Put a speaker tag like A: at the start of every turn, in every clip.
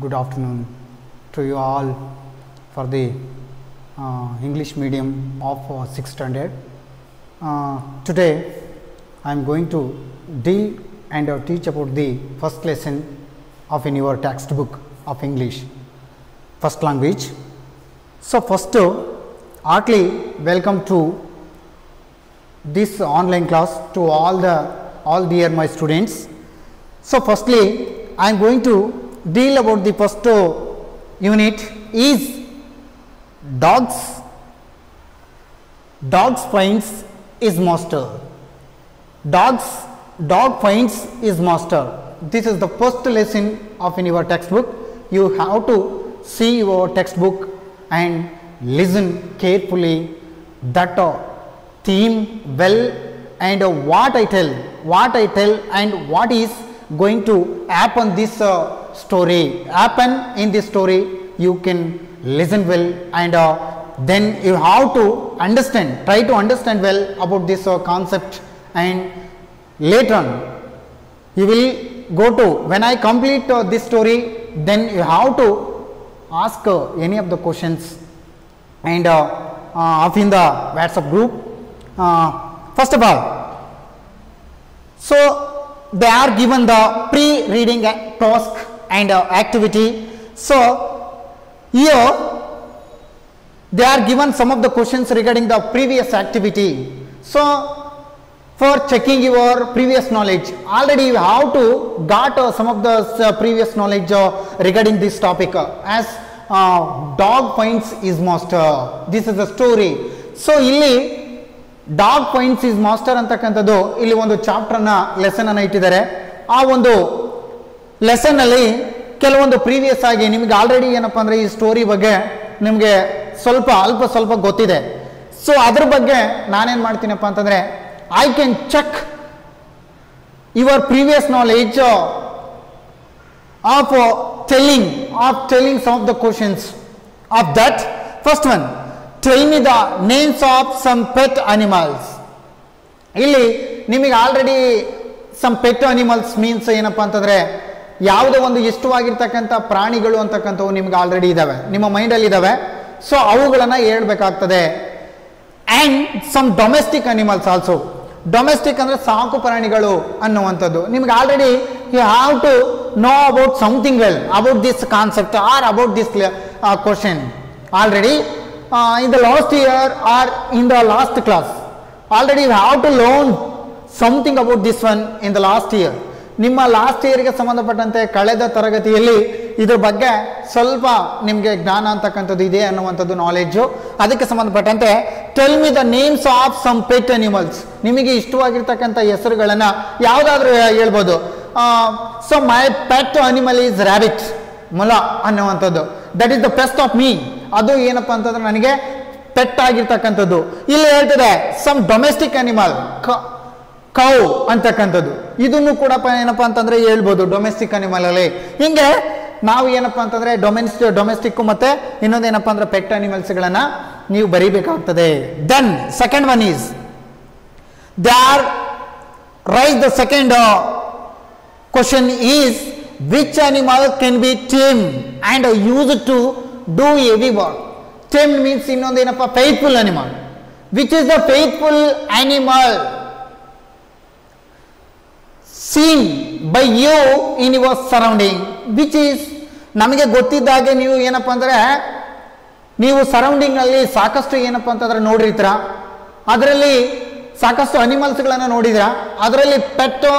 A: good afternoon to you all for the English medium of 6th standard. Today I am going to deal and teach about the first lesson of in your textbook of English, first language. So first, heartily welcome to this online class to all dear my students. So firstly, I am going to deal about the first unit is dogs finds is master. Dog finds is master. This is the first lesson of in your textbook. You have to see your textbook and listen carefully that theme well, and what I tell and what is going to happen this happen in this story, you can listen well, and then you have to try to understand well about this concept, and later on you will go to, when I complete this story, then you have to ask any of the questions and up in the WhatsApp group. First of all, so they are given the pre-reading task and activity. So here they are given some of the questions regarding the previous activity. So for checking your previous knowledge, already you have to got some of the previous knowledge regarding this topic, as dog finds his master. This is the story. So ಇಲ್ಲಿ dog finds is master ಅಂತಕ್ಕಂಥದ್ದು ಇಲ್ಲಿ ಒಂದು ಚಾಪ್ಟರ್ನ lesson ಅನ್ನು ಇಟ್ಟಿದ್ದಾರೆ. ಆ ಒಂದು lesson ಅಲ್ಲಿ ಕೆಲವೊಂದು ಪ್ರೀವಿಯಸ್ ಆಗಿ ನಿಮಗೆ ಆಲ್ರೆಡಿ ಏನಪ್ಪಾ ಅಂದ್ರೆ ಈ ಸ್ಟೋರಿ ಬಗ್ಗೆ ನಿಮಗೆ ಅಲ್ಪ ಸ್ವಲ್ಪ ಗೊತ್ತಿದೆ. ಸೊ ಅದ್ರ ಬಗ್ಗೆ ನಾನೇನ್ ಮಾಡ್ತೀನಪ್ಪ ಅಂತಂದ್ರೆ, I can check your previous knowledge of telling some of the questions of that. First one, tell me the names of some pet animals. ಇಲ್ಲಿ ನಿಮಗೆ already some pet animals means ಏನಪ್ಪಾ ಅಂತಂದ್ರೆ, ಯಾವುದೇ ಒಂದು ಇಷ್ಟವಾಗಿರ್ತಕ್ಕಂಥ ಪ್ರಾಣಿಗಳು ಅಂತಕ್ಕಂಥವು ನಿಮ್ಗೆ ಆಲ್ರೆಡಿ ಇದಾವೆ, ನಿಮ್ಮ ಮೈಂಡಲ್ಲಿ ಇದಾವೆ. ಸೊ ಅವುಗಳನ್ನ ಹೇಳ್ಬೇಕಾಗ್ತದೆ. And some domestic animals also. Domestic ಅಂದ್ರೆ ಸಾಕು ಪ್ರಾಣಿಗಳು ಅನ್ನುವಂಥದ್ದು. ನಿಮ್ಗೆ already you have to know about something well about this concept or about this question already. In the last year or in the last class, already you have to learn something about this one in the last year. ನಿಮ್ಮ last ಇಯರ್ಗೆ ಸಂಬಂಧಪಟ್ಟಂತೆ ಕಳೆದ ತರಗತಿಯಲ್ಲಿ ಇದ್ರ ಬಗ್ಗೆ ಸ್ವಲ್ಪ ನಿಮಗೆ ಜ್ಞಾನ ಅಂತಕ್ಕಂಥದ್ದು ಇದೆ ಅನ್ನುವಂಥದ್ದು ನಾಲೆಡ್ಜು. ಅದಕ್ಕೆ ಸಂಬಂಧಪಟ್ಟಂತೆ tell me the names of some pet animals. ನಿಮಗೆ ಇಷ್ಟವಾಗಿರ್ತಕ್ಕಂಥ ಹೆಸರುಗಳನ್ನು ಯಾವುದಾದ್ರೂ ಹೇಳ್ಬೋದು. So my pet animal is rabbit, ಮೊಲ ಅನ್ನುವಂಥದ್ದು. That is the best of me. ಅದು ಏನಪ್ಪಾ ಅಂತಂದ್ರೆ ನನಗೆ ಪೆಟ್ ಆಗಿರ್ತಕ್ಕಂಥದ್ದು. ಇಲ್ಲಿ ಹೇಳ್ತದೆ ಸಮ್ ಡೊಮೆಸ್ಟಿಕ್ ಅನಿಮಲ್, ಕೌ ಅಂತಕ್ಕಂಥದ್ದು. ಇದನ್ನು ಕೂಡ ಏನಪ್ಪಾ ಅಂತಂದ್ರೆ ಹೇಳ್ಬೋದು ಡೊಮೆಸ್ಟಿಕ್ ಅನಿಮಲ್ ಅಲ್ಲಿ. ಹಿಂಗೆ ನಾವು ಏನಪ್ಪಾ ಅಂತಂದ್ರೆ ಡೊಮೆಸ್ಟಿಕ್ ಮತ್ತೆ ಇನ್ನೊಂದೇನಪ್ಪಾ ಅಂದ್ರೆ ಪೆಟ್ ಅನಿಮಲ್ಸ್ ಗಳನ್ನ ನೀವು ಬರೀಬೇಕಾಗ್ತದೆ. Then second one is they are raise the second question is which animal can be tamed and used to do heavy work. Tamed means ಇನ್ನೊಂದೇನಪ್ಪ, faithful animal. Which is the faithful animal seen by you in your surrounding? Which is, ನಮಗೆ ಗೊತ್ತಿದ್ದಾಗೆ ನೀವು ಏನಪ್ಪ ಅಂದ್ರೆ, ನೀವು surrounding ಅಲ್ಲಿ ಸಾಕಷ್ಟು ಏನಪ್ಪ ಅಂತಂದ್ರೆ ನೋಡಿರ್ತೀರ, ಅದರಲ್ಲಿ ಸಾಕಷ್ಟು ಅನಿಮಲ್ಸ್ಗಳನ್ನು ನೋಡಿದ್ರ, ಅದರಲ್ಲಿ ಪೆಟ್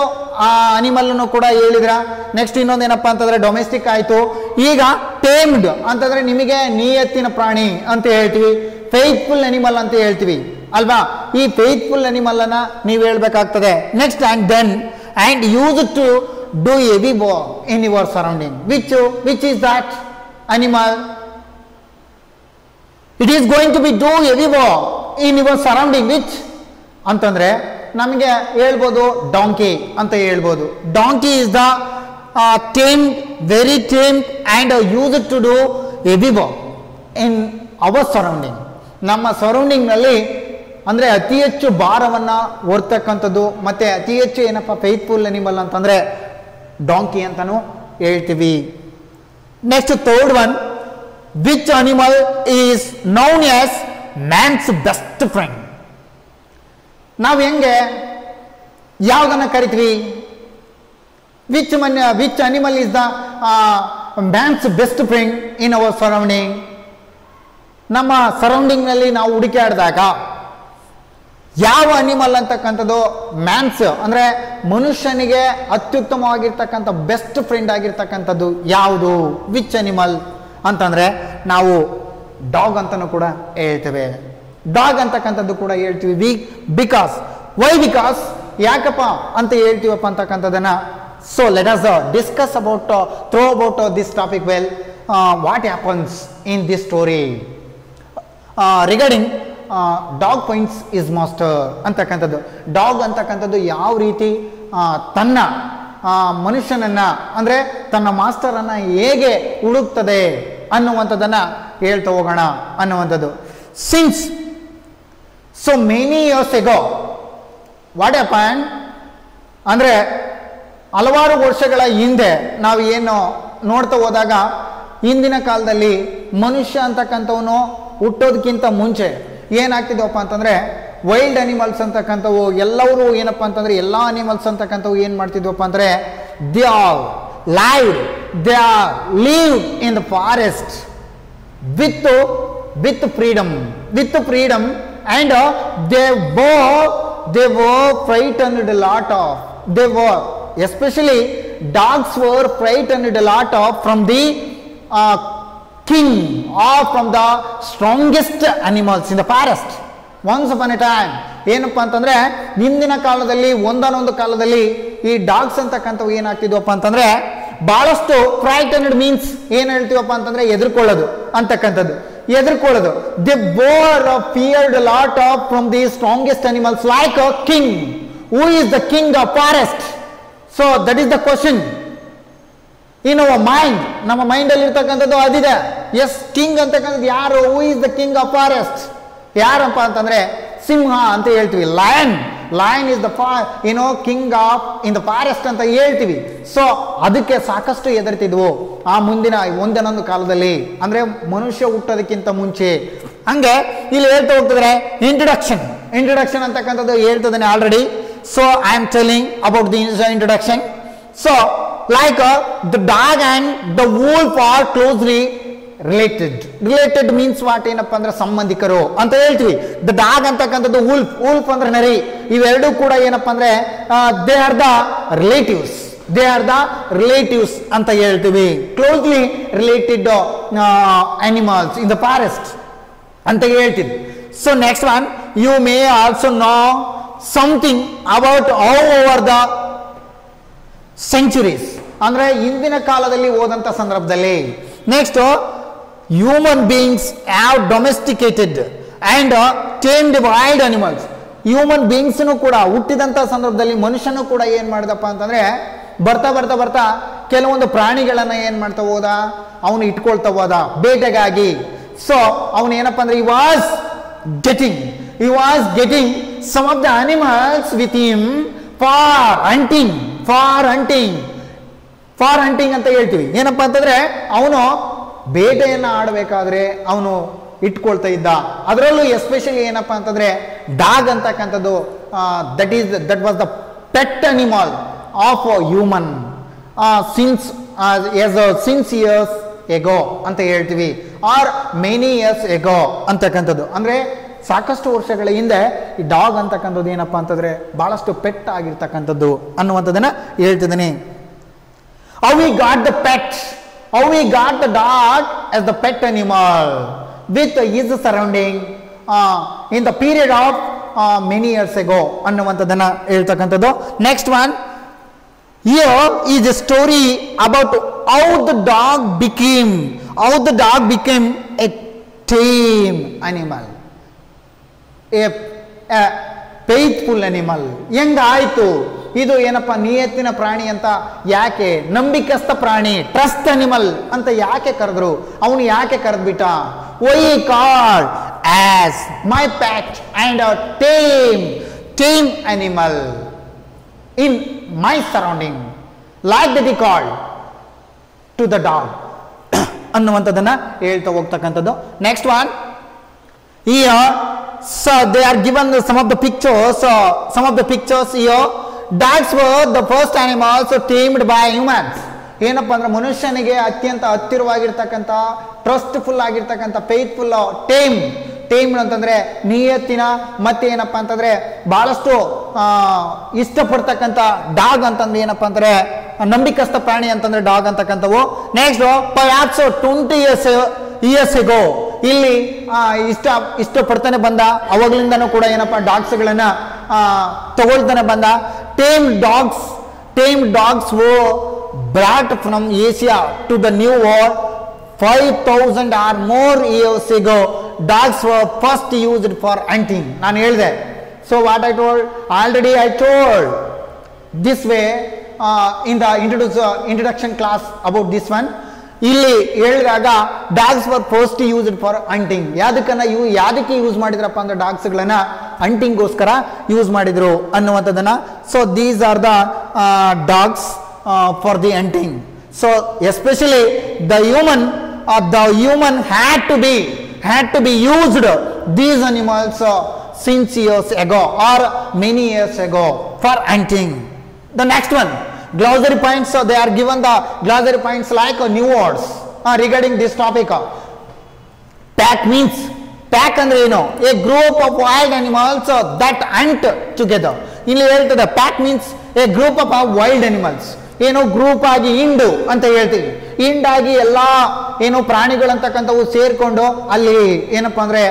A: ಅನಿಮಲ್ನು ಕೂಡ ಹೇಳಿದ್ರ. ನೆಕ್ಸ್ಟ್ ಇನ್ನೊಂದೇನಪ್ಪ ಅಂತಂದ್ರೆ ಡೊಮೆಸ್ಟಿಕ್ ಆಯ್ತು. ಈಗ ಟೇಮ್ಡ್ ಅಂತಂದ್ರೆ ನಿಮಗೆ ನಿಯತ್ತಿನ ಪ್ರಾಣಿ ಅಂತ ಹೇಳ್ತೀವಿ, ಫೇತ್ಫುಲ್ ಅನಿಮಲ್ ಅಂತ ಹೇಳ್ತೀವಿ ಅಲ್ವಾ. ಈ ಫೇತ್ಫುಲ್ ಅನಿಮಲ್ ಅನ್ನ ನೀವು ಹೇಳ್ಬೇಕಾಗ್ತದೆ. Next and then and use to do heavy work in your surrounding. Which is that animal? It is going to be do heavy work in your surrounding. Which ಅಂತಂದ್ರೆ ನಮಗೆ ಹೇಳ್ಬೋದು ಡಾಂಕಿ ಅಂತ ಹೇಳ್ಬೋದು. Donkey is the tamed, very tamed and used to do heavy work in our surrounding. ನಮ್ಮ surrounding ನಲ್ಲಿ ಅಂದ್ರೆ ಅತಿ ಹೆಚ್ಚು ಭಾರವನ್ನ ಹೊರ್ತಕ್ಕಂಥದ್ದು ಮತ್ತೆ ಅತಿ ಹೆಚ್ಚು ಏನಪ್ಪ ಫೇತ್ಫುಲ್ ಅನಿಮಲ್ ಅಂತಂದ್ರೆ ಡಾಂಕಿ ಅಂತಾನು ಹೇಳ್ತೀವಿ. Next, third one, which animal is known as man's best friend? ನಾವು ಹೆಂಗೆ ಯಾವುದನ್ನು ಕರಿತೀವಿ? Which animal is the mans best friend in our surrounding? ನಮ್ಮ ಸರೌಂಡಿಂಗ್ನಲ್ಲಿ ನಾವು ಹುಡುಕಾಡಿದಾಗ ಯಾವ ಅನಿಮಲ್ ಅಂತಕ್ಕಂಥದ್ದು ಮ್ಯಾನ್ಸ್ ಅಂದರೆ ಮನುಷ್ಯನಿಗೆ ಅತ್ಯುತ್ತಮವಾಗಿರ್ತಕ್ಕಂಥ ಬೆಸ್ಟ್ ಫ್ರೆಂಡ್ ಆಗಿರ್ತಕ್ಕಂಥದ್ದು ಯಾವುದು? ವಿಚ್ ಅನಿಮಲ್ ಅಂತಂದರೆ ನಾವು ಡಾಗ್ ಅಂತಲೂ ಕೂಡ ಹೇಳ್ತೇವೆ. ಡಾಗ್ ಅಂತಕ್ಕಂಥದ್ದು ಕೂಡ ಹೇಳ್ತೀವಿ. ಬಿಕಾಸ್ ಯಾಕಪ್ಪ ಅಂತ ಹೇಳ್ತೀವಪ್ಪ ಅಂತಕ್ಕಂಥದ್ದನ್ನು so let us discuss throw about this topic well. What happens in this story regarding dog points is master ಅಂತಕ್ಕಂಥದ್ದು. ಡಾಗ್ ಅಂತಕ್ಕಂಥದ್ದು ಯಾವ ರೀತಿ ತನ್ನ ಮನುಷ್ಯನನ್ನು ಅಂದರೆ ತನ್ನ ಮಾಸ್ಟರನ್ನು ಹೇಗೆ ಹುಡುಕ್ತದೆ ಅನ್ನುವಂಥದ್ದನ್ನು ಹೇಳ್ತಾ ಹೋಗೋಣ ಅನ್ನುವಂಥದ್ದು. Since so many years ago what happen ಅಂದರೆ ಹಲವಾರು ವರ್ಷಗಳ ಹಿಂದೆ ನಾವು ಏನು ನೋಡ್ತಾ ಹೋದಾಗ ಹಿಂದಿನ ಕಾಲದಲ್ಲಿ ಮನುಷ್ಯ ಅಂತಕ್ಕಂಥವನು ಹುಟ್ಟೋದಕ್ಕಿಂತ ಮುಂಚೆ ಏನಾಗ್ತಿದ್ವಪ್ಪ ಅಂತಂದರೆ ವೈಲ್ಡ್ ಅನಿಮಲ್ಸ್ ಅಂತಕ್ಕಂಥವು ಎಲ್ಲರೂ ಏನಪ್ಪ ಅಂತಂದರೆ ಎಲ್ಲ ಅನಿಮಲ್ಸ್ ಅಂತಕ್ಕಂಥವು ಏನು ಮಾಡ್ತಿದ್ವಪ್ಪ ಅಂದರೆ they are live in the forest with freedom and they were frightened a lot of. Especially dogs were frightened a lot of from the king or from the strongest animals in the forest. Once upon a time ಏನಪ್ಪ ಅಂತಂದರೆ ಹಿಂದಿನ ಕಾಲದಲ್ಲಿ ಒಂದಾನೊಂದು ಕಾಲದಲ್ಲಿ ಈ dogs ಅಂತಕ್ಕಂಥವು ಏನಾಗ್ತಿದ್ವಪ್ಪ ಅಂತಂದರೆ ಭಾಳಷ್ಟು ಫ್ರೈಟನ್ಡ್ means ಏನು ಹೇಳ್ತೀವಪ್ಪ ಅಂತಂದರೆ ಹೆದರ್ಕೊಳ್ಳೋದು ಅಂತಕ್ಕಂಥದ್ದು. They bore feared lot off from the strongest animals like a king. Who is the king of forest? So that is the question in our mind. ನಮ್ಮ ಮೈಂಡಲ್ಲಿ ಇರ್ತಕ್ಕಂಥದ್ದು ಅದಿದೆ. ಎಸ್, ಕಿಂಗ್ ಅಂತಕ್ಕಂಥದ್ದು ಯಾರು? Who is the king of forest? ಯಾರಪ್ಪ ಅಂತಂದರೆ ಸಿಂಹ ಅಂತ ಹೇಳ್ತೀವಿ. Lion is the king of in the forest ಅಂತ ಹೇಳ್ತೀವಿ. ಸೊ ಅದಕ್ಕೆ ಸಾಕಷ್ಟು ಹೆದರ್ತಿದ್ವು ಆ ಒಂದೊಂದು ಕಾಲದಲ್ಲಿ, ಅಂದರೆ ಮನುಷ್ಯ ಹುಟ್ಟೋದಕ್ಕಿಂತ ಮುಂಚೆ. ಹಂಗೆ ಇಲ್ಲಿ ಹೇಳ್ತಾ ಹೋಗ್ತಿದ್ರೆ ಇಂಟ್ರೊಡಕ್ಷನ್ ಅಂತಕ್ಕಂಥದ್ದು ಹೇಳ್ತಿದ್ದಾನೆ already. So I am telling about the introduction. So like the dog and the wolf are closely related means what? ಏನಪ್ಪ ಅಂದ್ರೆ ಸಂಬಂಧಿಕರು ಅಂತ ಹೇಳ್ತೀವಿ. ದ ಡಾಗ್ ಅಂತಕ್ಕಂಥದ್ದು ವೂಲ್ಫ್ ಅಂದ್ರೆ ನರಿ, ಇವೆರಡೂ ಕೂಡ ಏನಪ್ಪ ಅಂದ್ರೆ ದೇ ಆರ್ ದ ರಿಲೇಟಿವ್ಸ್ ಅಂತ ಹೇಳ್ತೀವಿ. Closely related animals in the forest ಅಂತ ಹೇಳ್ತೀವಿ. So next one, you may also know something about how over the centuries, ಅಂದ್ರೆ ಹಿಂದಿನ ಕಾಲದಲ್ಲಿ ಹೋದಂತ ಸಂದರ್ಭದಲ್ಲಿ. Next, human beings have domesticated and tamed wild animals. Human ಬೀಯಿಂಗ್ಸ್ನು ಕೂಡ ಹುಟ್ಟಿದಂಥ ಸಂದರ್ಭದಲ್ಲಿ ಮನುಷ್ಯನೂ ಕೂಡ ಏನು ಮಾಡ್ದಪ್ಪ ಅಂತಂದರೆ ಬರ್ತಾ ಕೆಲವೊಂದು ಪ್ರಾಣಿಗಳನ್ನು ಏನು ಮಾಡ್ತಾ ಹೋದ, ಅವನು ಇಟ್ಕೊಳ್ತಾ ಹೋದ ಬೇಟೆಗಾಗಿ. ಸೊ ಅವನು ಏನಪ್ಪ ಅಂದರೆ he was getting some of the animals with him for hunting ಅಂತ ಹೇಳ್ತೀವಿ. ಏನಪ್ಪ ಅಂತಂದರೆ ಅವನು ಬೇಟೆಯನ್ನು ಆಡಬೇಕಾದ್ರೆ ಅವನು ಇಟ್ಕೊಳ್ತಾ ಇದ್ದ. ಅದರಲ್ಲೂ ಎಸ್ಪೆಷಲಿ ಏನಪ್ಪ ಅಂತಂದರೆ ಡಾಗ್ ಅಂತಕ್ಕಂಥದ್ದು that was the pet animal of human since years ago ಅಂತ ಹೇಳ್ತೀವಿ, ಆರ್ ಮೆನಿ ಇಯರ್ಸ್ ಎಗೋ ಅಂತಕ್ಕಂಥದ್ದು. ಅಂದರೆ ಸಾಕಷ್ಟು ವರ್ಷಗಳ ಹಿಂದೆ ಈ ಡಾಗ್ ಅಂತಕ್ಕಂಥದ್ದು ಏನಪ್ಪ ಅಂತಂದರೆ ಭಾಳಷ್ಟು ಪೆಟ್ ಆಗಿರ್ತಕ್ಕಂಥದ್ದು ಅನ್ನುವಂಥದ್ದನ್ನು ಹೇಳ್ತಿದ್ದೀನಿ. How we got the dog as the pet animal with his surrounding in the period of many years ago ಅನ್ನುವಂಥದ್ದನ್ನು ಹೇಳ್ತಕ್ಕಂಥದ್ದು. Next one, here is a story about how the dog became a tame animal, a faithful animal. ಹೆಂಗಾಯಿತು ಇದು? ಏನಪ್ಪ, ನಿಯತ್ತಿನ ಪ್ರಾಣಿ ಅಂತ ಯಾಕೆ, ನಂಬಿಕಸ್ಥ ಪ್ರಾಣಿ, trust animal ಅಂತ ಯಾಕೆ ಕರೆದ್ರು? ಅವನು ಯಾಕೆ ಕರೆದ್ಬಿಟ್ಟ? Why called as my pet and a tame animal in my surrounding, like that he called to the dog. ಅನ್ನುವಂಥದ್ದನ್ನ ಹೇಳ್ತಾ ಹೋಗ್ತಕ್ಕಂಥದ್ದು. Next one, here so they are given some of the pictures here. Dogs were the first animals tamed by humans. ಏನಪ್ಪ ಅಂದ್ರೆ ಮನುಷ್ಯನಿಗೆ ಅತ್ಯಂತ ಹತ್ತಿರವಾಗಿರ್ತಕ್ಕಂಥ, ಟ್ರಸ್ಟ್ಫುಲ್ ಆಗಿರ್ತಕ್ಕಂಥ, faithful, time ಅಂತಂದ್ರೆ ನಿಯತ್ತಿನ, ಮತ್ತೆ ಏನಪ್ಪಾ ಅಂತಂದ್ರೆ ಬಹಳಷ್ಟು ಇಷ್ಟಪಡ್ತಕ್ಕಂಥ ಡಾಗ್ ಅಂತಂದ್ರೆ ಏನಪ್ಪಾ ಅಂದ್ರೆ ನಂಬಿಕಸ್ಥ ಪ್ರಾಣಿ ಅಂತಂದ್ರೆ ಡಾಗ್ ಅಂತಕ್ಕಂಥವು. ನೆಕ್ಸ್ಟ್ perhaps 20 years ago, ಇಲ್ಲಿ ಇಷ್ಟಪಡ್ತಾನೆ ಬಂದ, ಅವಾಗ್ಲಿಂದನೂ ಕೂಡ ಏನಪ್ಪಾ ಡಾಗ್ಸ್ಗಳನ್ನ ತಗೊಳ್ತಾನೆ ಬಂದ. Time dogs were brought from Asia to the New World 5,000 or more years ago. Dogs were first used for hunting. ನಾನು ಹೇಳಿದೆ. So what I told, already I told this way in the introduction class about this one. ಇಲ್ಲಿ ಹೇಳಿದಾಗ dogs were first used for hunting. ಯಾದಕ್ಕೆ use ಮಾಡಿದ್ರಪ್ಪ ಅಂದ್ರೆ ಡಾಗ್ಸ್ಗಳನ್ನ ಹಂಟಿಂಗ್ಗೋಸ್ಕರ use ಮಾಡಿದ್ರು ಅನ್ನುವಂಥದ್ದನ್ನ. So these are the dogs for the hunting. So especially the human had to be used these animals since years ago or many years ago for hunting. The next one, glossary points. So they are given the glossary points like new words regarding this topic. Pack ಅಂದ್ರೆ ಏನು? A group of wild animals that hunt together. ಇಲ್ಲಿ ಹೇಳ್ತದೆ pack means a group of wild animals. ಏನು group ಆಗಿ ಇಂಡು ಅಂತ ಹೇಳ್ತೀವಿ. ಇಂಡಾಗಿ ಎಲ್ಲ ಏನು ಪ್ರಾಣಿಗಳಂತಕ್ಕಂಥವು ಸೇರ್ಕೊಂಡು ಅಲ್ಲಿ ಏನಪ್ಪಾ ಅಂದ್ರೆ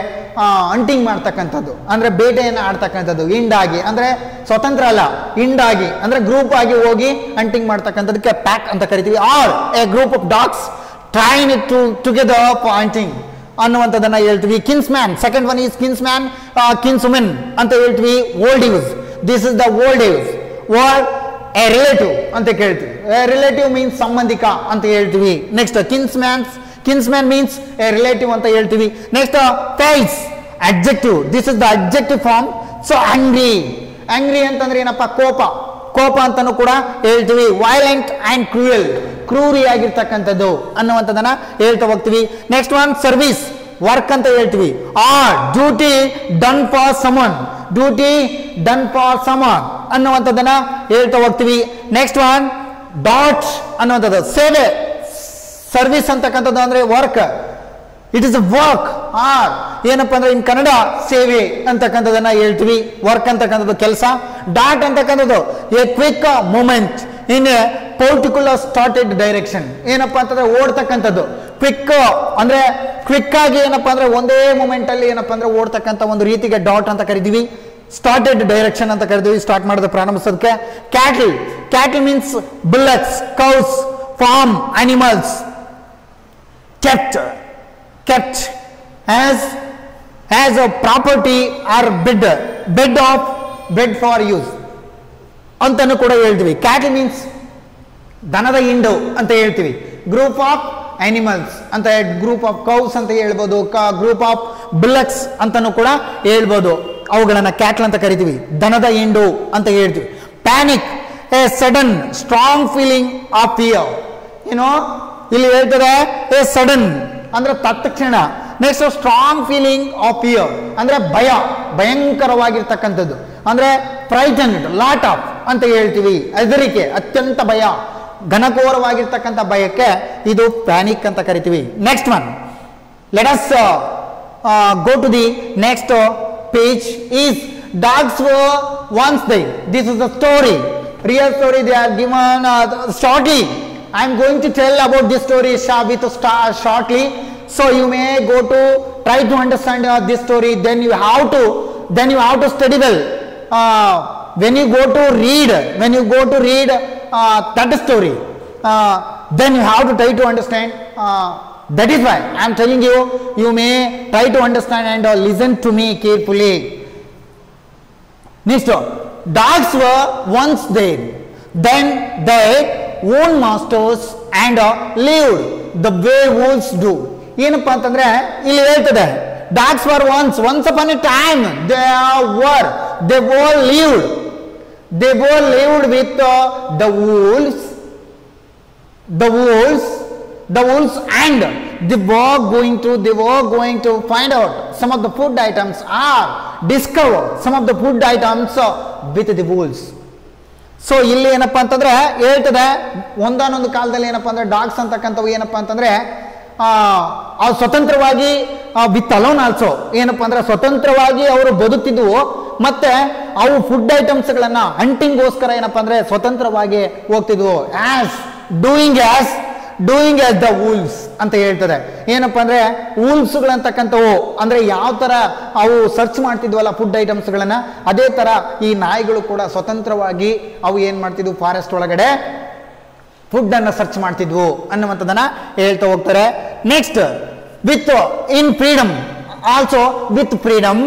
A: ಹಂಟಿಂಗ್ ಮಾಡ್ತಕ್ಕಂಥದ್ದು, ಅಂದ್ರೆ ಬೇಟೆಯನ್ನು ಆಡ್ತಕ್ಕಂಥದ್ದು. ಇಂಡಾಗಿ ಅಂದ್ರೆ ಸ್ವತಂತ್ರ ಅಲ್ಲ, ಇಂಡಾಗಿ ಅಂದ್ರೆ ಗ್ರೂಪ್ ಆಗಿ ಹೋಗಿ ಹಂಟಿಂಗ್ ಮಾಡ್ತಕ್ಕಂಥದಕ್ಕೆ ಪ್ಯಾಕ್ ಅಂತ ಕರಿತೀವಿ. Or a group of dogs train together for hunting ಅನ್ನುವಂಥದ್ದನ್ನ ಹೇಳ್ತೀವಿ. Kinsman, second one is kinsman, kinswomen ಅಂತ ಹೇಳ್ತೀವಿ. Old use, this is the old use. Or a relative ಅಂತ ಕೇಳ್ತೀವಿ. ರಿಲೇಟಿವ್ ಮೀನ್ಸ್ ಸಂಬಂಧಿಕ ಅಂತ ಹೇಳ್ತೀವಿ. Next kinsman means a relative ಅಂತ ಹೇಳ್ತೀವಿ. Next face, adjective, this is the adjective form. So angry ಅಂತಂದ್ರೆ ಏನಪ್ಪ? ಕೋಪ ಅಂತಾನು ಕೂಡ ಹೇಳ್ತೀವಿ. ವೈಲೆಂಟ್ ಅಂಡ್ ಕ್ರೂರಿಯಾಗಿರ್ತಕ್ಕಂಥದ್ದು ಅನ್ನುವಂಥದ್ದನ್ನ ಹೇಳ್ತಾ ಹೋಗ್ತೀವಿ. ನೆಕ್ಸ್ಟ್ ಒನ್ ಸರ್ವಿಸ್, ವರ್ಕ್ ಅಂತ ಹೇಳ್ತೀವಿ. ಡ್ಯೂಟಿ ಡನ್ ಫಾರ್ ಸಮನ್ ಅನ್ನುವಂಥದ್ದನ್ನ ಹೇಳ್ತಾ ಹೋಗ್ತೀವಿ. ನೆಕ್ಸ್ಟ್ ಒನ್ ಡಾಟ್ ಅನ್ನುವಂಥದ್ದು ಸೇವೆ. ಸರ್ವಿಸ್ ಅಂತಕ್ಕಂಥದ್ದು ಅಂದ್ರೆ work, it is a work. ಏನಪ್ಪಾ ಅಂದ್ರೆ ಇನ್ ಕನ್ನಡ ಸೇವೆ ಅಂತಕ್ಕಂಥದ್ದನ್ನ ಹೇಳ್ತೀವಿ. ವರ್ಕ್ ಅಂತಕ್ಕಂಥದ್ದು ಕೆಲಸ. ಡಾಟ್ ಅಂತಕ್ಕಂಥದ್ದು a quick movement in a particular started direction. ಏನಪ್ಪಾ ಅಂತಂದ್ರೆ ಓಡ್ತಕ್ಕಂಥದ್ದು. ಕ್ವಿಕ್ ಅಂದ್ರೆ ಕ್ವಿಕ್ ಆಗಿ ಏನಪ್ಪಾ ಅಂದ್ರೆ ಒಂದೇ ಮೂಮೆಂಟ್ ಅಲ್ಲಿ ಏನಪ್ಪಾ ಅಂದ್ರೆ ಓಡ್ತಕ್ಕಂಥ ಒಂದು ರೀತಿಗೆ ಡಾಟ್ ಅಂತ ಕರಿತೀವಿ. ಸ್ಟಾರ್ಟೆಡ್ ಡೈರೆಕ್ಷನ್ ಅಂತ ಕರಿತೀವಿ, ಸ್ಟಾರ್ಟ್ ಮಾಡೋದು ಪ್ರಾರಂಭಿಸೋದಕ್ಕೆ. Cattle means bullocks, cows, farm animals. kept as a property or bed for use ಅಂತಾನು ಕೂಡ ಹೇಳ್ತೀವಿ. ಕ್ಯಾಟಲ್ ಮೀನ್ಸ್ ದನದ ಹಿಂಡು ಅಂತ ಹೇಳ್ತೀವಿ. ಗ್ರೂಪ್ ಆಫ್ ಅನಿಮಲ್ಸ್ ಅಂತ, ಗ್ರೂಪ್ ಆಫ್ ಕೌಸ್ ಅಂತ ಹೇಳ್ಬೋದು, ಗ್ರೂಪ್ ಆಫ್ ಬುಲ್ಲಕ್ಸ್ ಅಂತಾನು ಕೂಡ ಹೇಳ್ಬೋದು. ಅವುಗಳನ್ನ ಕ್ಯಾಟಲ್ ಅಂತ ಕರಿತೀವಿ. ದನದ ಹಿಂಡು ಅಂತ ಹೇಳ್ತೀವಿ. Panic, a sudden strong feeling of fear. ಇಲ್ಲಿ ಹೇಳ್ತದೆ ಎ ಸಡನ್ ಅಂದ್ರೆ ತತ್ಕ್ಷಣ. Next strong feeling of fear ಅಂದ್ರೆ ಭಯಂಕರವಾಗಿರ್ತಕ್ಕಂಥದ್ದು, ಅಂದ್ರೆ ಫ್ರೈಟನ್ಡ್, ಲಾಟ್ ಆಫ್ ಅಂತ ಹೇಳ್ತೀವಿ. ಹೆದರಿಕೆ, ಅತ್ಯಂತ ಭಯ, ಘನಘೋರವಾಗಿರ್ತಕ್ಕಂಥ ಭಯಕ್ಕೆ ಇದು ಪ್ಯಾನಿಕ್ ಅಂತ ಕರಿತೀವಿ. Next one, let us go to the next page is dogs were once there. This is the story, real story they are given shortly. I am going to tell about this story shortly, so you may go to try to understand this story. Then you have to study well. When you go to read that story, then you have to try to understand. That is why I am telling you, you may try to understand and listen to me carefully. Next, dogs were once there, then they own masters and lived the way wolves do. ಏನಪ್ಪಾ ಅಂತಂದ್ರೆ ಇಲ್ಲಿ ಹೇಳ್ತದೆ, dogs were once upon a time they were lived with the wolves the wolves, and they were going to find out some of the food items or discover some of the food items with the wolves. So ಇಲ್ಲಿ ಏನಪ್ಪ ಅಂತಂದ್ರೆ ಹೇಳ್ತದೆ, ಒಂದಾನೊಂದು ಕಾಲದಲ್ಲಿ ಏನಪ್ಪ ಅಂದ್ರೆ dogs ಅಂತಕ್ಕಂಥವು ಏನಪ್ಪ ಅಂತಂದ್ರೆ ಅವು ಸ್ವತಂತ್ರವಾಗಿ ವಿತ್ ಅಲೋನ್ ಆಲ್ಸೋ ಏನಪ್ಪ ಅಂದ್ರೆ ಸ್ವತಂತ್ರವಾಗಿ ಅವರು ಬದುಕ್ತಿದ್ವು, ಮತ್ತೆ ಅವು ಫುಡ್ ಐಟಮ್ಸ್ಗಳನ್ನ ಹಂಟಿಂಗ್ಗೋಸ್ಕರ ಏನಪ್ಪ ಅಂದ್ರೆ ಸ್ವತಂತ್ರವಾಗಿ ಹೋಗ್ತಿದ್ವು. ಡೂಯಿಂಗ್ ಆಸ್ ದ ವೂಲ್ಸ್ ಅಂತ ಹೇಳ್ತದೆ. ಏನಪ್ಪ ಅಂದ್ರೆ ವೂಲ್ಸ್ಗಳಂತಕ್ಕಂಥವು ಅಂದ್ರೆ ಯಾವ ತರ ಅವು ಸರ್ಚ್ ಮಾಡ್ತಿದ್ವಲ್ಲ ಫುಡ್ ಐಟಮ್ಸ್ಗಳನ್ನ, ಅದೇ ತರ ಈ ನಾಯಿಗಳು ಕೂಡ ಸ್ವತಂತ್ರವಾಗಿ ಅವು ಏನ್ ಮಾಡ್ತಿದ್ವು, ಫಾರೆಸ್ಟ್ ಒಳಗಡೆ ಫುಡ್ ಅನ್ನ ಸರ್ಚ್ ಮಾಡ್ತಿದ್ವು ಅನ್ನುವಂಥದ್ದನ್ನ ಹೇಳ್ತಾ ಹೋಗ್ತಾರೆ. Next, with in freedom, also with freedom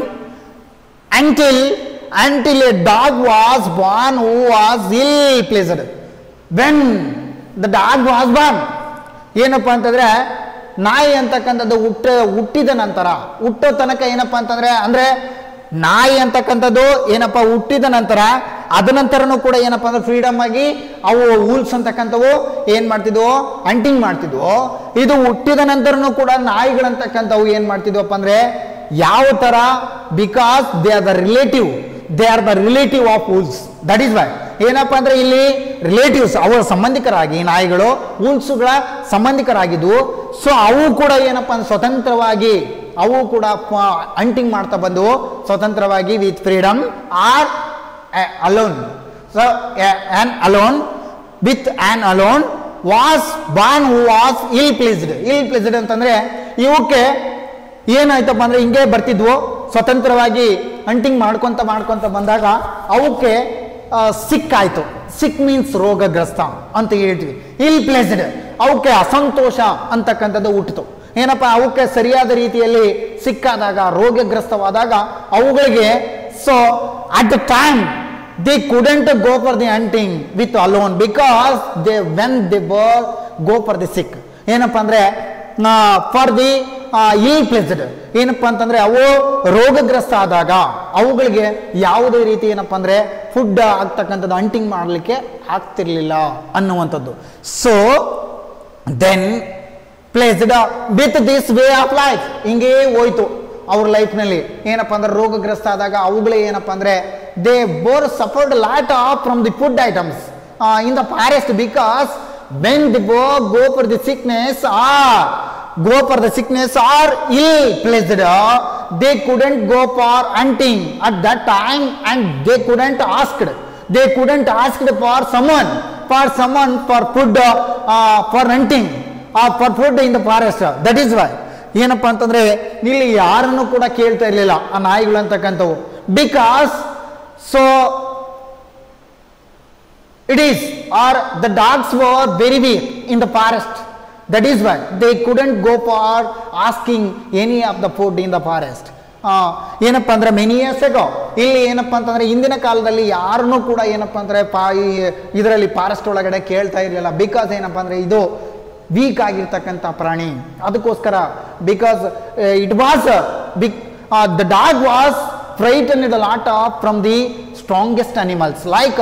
A: until a dog was born who was ill pleased. When the dog was born, ಏನಪ್ಪ ಅಂತಂದ್ರೆ ನಾಯಿ ಅಂತಕ್ಕಂಥದ್ದು ಹುಟ್ಟಿದ ನಂತರ, ಹುಟ್ಟೋ ತನಕ ಏನಪ್ಪ ಅಂತಂದ್ರೆ ಅಂದ್ರೆ ನಾಯಿ ಅಂತಕ್ಕಂಥದ್ದು ಏನಪ್ಪ ಹುಟ್ಟಿದ ನಂತರ, ಅದ ನಂತರನೂ ಕೂಡ ಏನಪ್ಪ ಅಂದ್ರೆ ಫ್ರೀಡಮ್ ಆಗಿ ಅವು ವೂಲ್ಸ್ ಅಂತಕ್ಕಂಥವು ಏನ್ ಮಾಡ್ತಿದ್ವು, ಹಂಟಿಂಗ್ ಮಾಡ್ತಿದ್ವು. ಇದು ಹುಟ್ಟಿದ ನಂತರನೂ ಕೂಡ ನಾಯಿಗಳಂತಕ್ಕಂಥವು ಏನ್ ಮಾಡ್ತಿದ್ವಪ್ಪ ಅಂದ್ರೆ ಯಾವ ತರ, because they are the relative of wolves. That is why ಏನಪ್ಪ ಅಂದ್ರೆ ಇಲ್ಲಿ ರಿಲೇಟಿವ್ಸ್, ಅವರ ಸಂಬಂಧಿಕರಾಗಿ ನಾಯಿಗಳು ವೂಲ್ಸ್ಗಳ ಸಂಬಂಧಿಕರಾಗಿದ್ವು. ಸೊ ಅವು ಕೂಡ ಏನಪ್ಪ ಅಂದ್ರೆ ಸ್ವತಂತ್ರವಾಗಿ ಅವು ಕೂಡ ಹಂಟಿಂಗ್ ಮಾಡ್ತಾ ಬಂದು ಸ್ವತಂತ್ರವಾಗಿ with freedom or alone. So with on alone was born who was ill placed ಅಂತಂದ್ರೆ ಇವಕ್ಕೆ ಏನಾಯ್ತಪ್ಪ ಅಂದ್ರೆ ಹಿಂಗೆ ಬರ್ತಿದ್ವು, ಸ್ವತಂತ್ರವಾಗಿ ಹಂಟಿಂಗ್ ಮಾಡ್ಕೊಂತ ಬಂದಾಗ ಅವಕ್ಕೆ ಸಿಕ್ ಆಯ್ತು. ಸಿಕ್ ಮೀನ್ಸ್ ರೋಗಗ್ರಸ್ತ ಅಂತ ಹೇಳ್ತೀವಿ. ಇಲ್ ಪ್ಲೇಸ್ಡ್ ಅವಕ್ಕೆ ಅಸಂತೋಷ ಅಂತಕ್ಕಂಥದ್ದು ಹುಟ್ಟಿತು. ಏನಪ್ಪ, ಅವಕ್ಕೆ ಸರಿಯಾದ ರೀತಿಯಲ್ಲಿ ಸಿಕ್ಕಾದಾಗ, ರೋಗಗ್ರಸ್ತವಾದಾಗ ಅವುಗಳಿಗೆ, so at the time they couldn't go for the hunting with alone because when they were go for the sick, ಏನಪ್ಪ ಅಂದ್ರೆ ಫಾರ್ ದಿ ಇಲ್ ಪ್ಲೇಸ್ಡ್, ಏನಪ್ಪ ಅಂತಂದ್ರೆ ಅವು ರೋಗಗ್ರಸ್ತ ಆದಾಗ ಅವುಗಳಿಗೆ ಯಾವುದೇ ರೀತಿ ಏನಪ್ಪ ಅಂದ್ರೆ ಫುಡ್ ಆಗ್ತಕ್ಕಂಥದ್ದು ಹಂಟಿಂಗ್ ಮಾಡಲಿಕ್ಕೆ ಆಗ್ತಿರ್ಲಿಲ್ಲ ಅನ್ನುವಂಥದ್ದು. So then placed with this way of life, ಹಿಂಗೇ ಹೋಯ್ತು ಅವ್ರ ಲೈಫ್ನಲ್ಲಿ. ಏನಪ್ಪ ಅಂದ್ರೆ ರೋಗಗ್ರಸ್ತ ಆದಾಗ ಅವುಗಳೇ ಏನಪ್ಪ ಅಂದ್ರೆ they bore suffered lot off from the food items in the forest, because when they go for the sickness or ill pleased, they couldn't go for hunting at that time, and they couldn't ask for someone for food, for hunting or for food in the forest. That is why ಏನಪ್ಪ ಅಂತಂದ್ರೆ ಇಲ್ಲಿ ಯಾರನ್ನು ಕೂಡ ಕೇಳ್ತಾ ಇರಲಿಲ್ಲ ಆ ನಾಯಿಗಳು ಅಂತಕ್ಕಂಥವು. Because so it is, or the dogs were very weak in the forest. That is why they couldn't go for asking any of the food in the forest. ಏನಪ್ಪ ಅಂದ್ರೆ ಮೆನಿ ಇಯರ್ಸ್ ಅಗೋ, ಇಲ್ಲಿ ಏನಪ್ಪ ಅಂತಂದ್ರೆ ಇಂದಿನ ಕಾಲದಲ್ಲಿ ಯಾರನ್ನೂ ಕೂಡ ಏನಪ್ಪ ಅಂದ್ರೆ ಇದರಲ್ಲಿ ಫಾರೆಸ್ಟ್ ಒಳಗಡೆ ಕೇಳ್ತಾ ಇರಲಿಲ್ಲ. ಬಿಕಾಸ್ ಏನಪ್ಪ ಅಂದ್ರೆ ಇದು ವೀಕ್ ಆಗಿರ್ತಕ್ಕಂಥ ಪ್ರಾಣಿ, ಅದಕ್ಕೋಸ್ಕರ. Because it was the dog was frightened a lot from the strongest animals like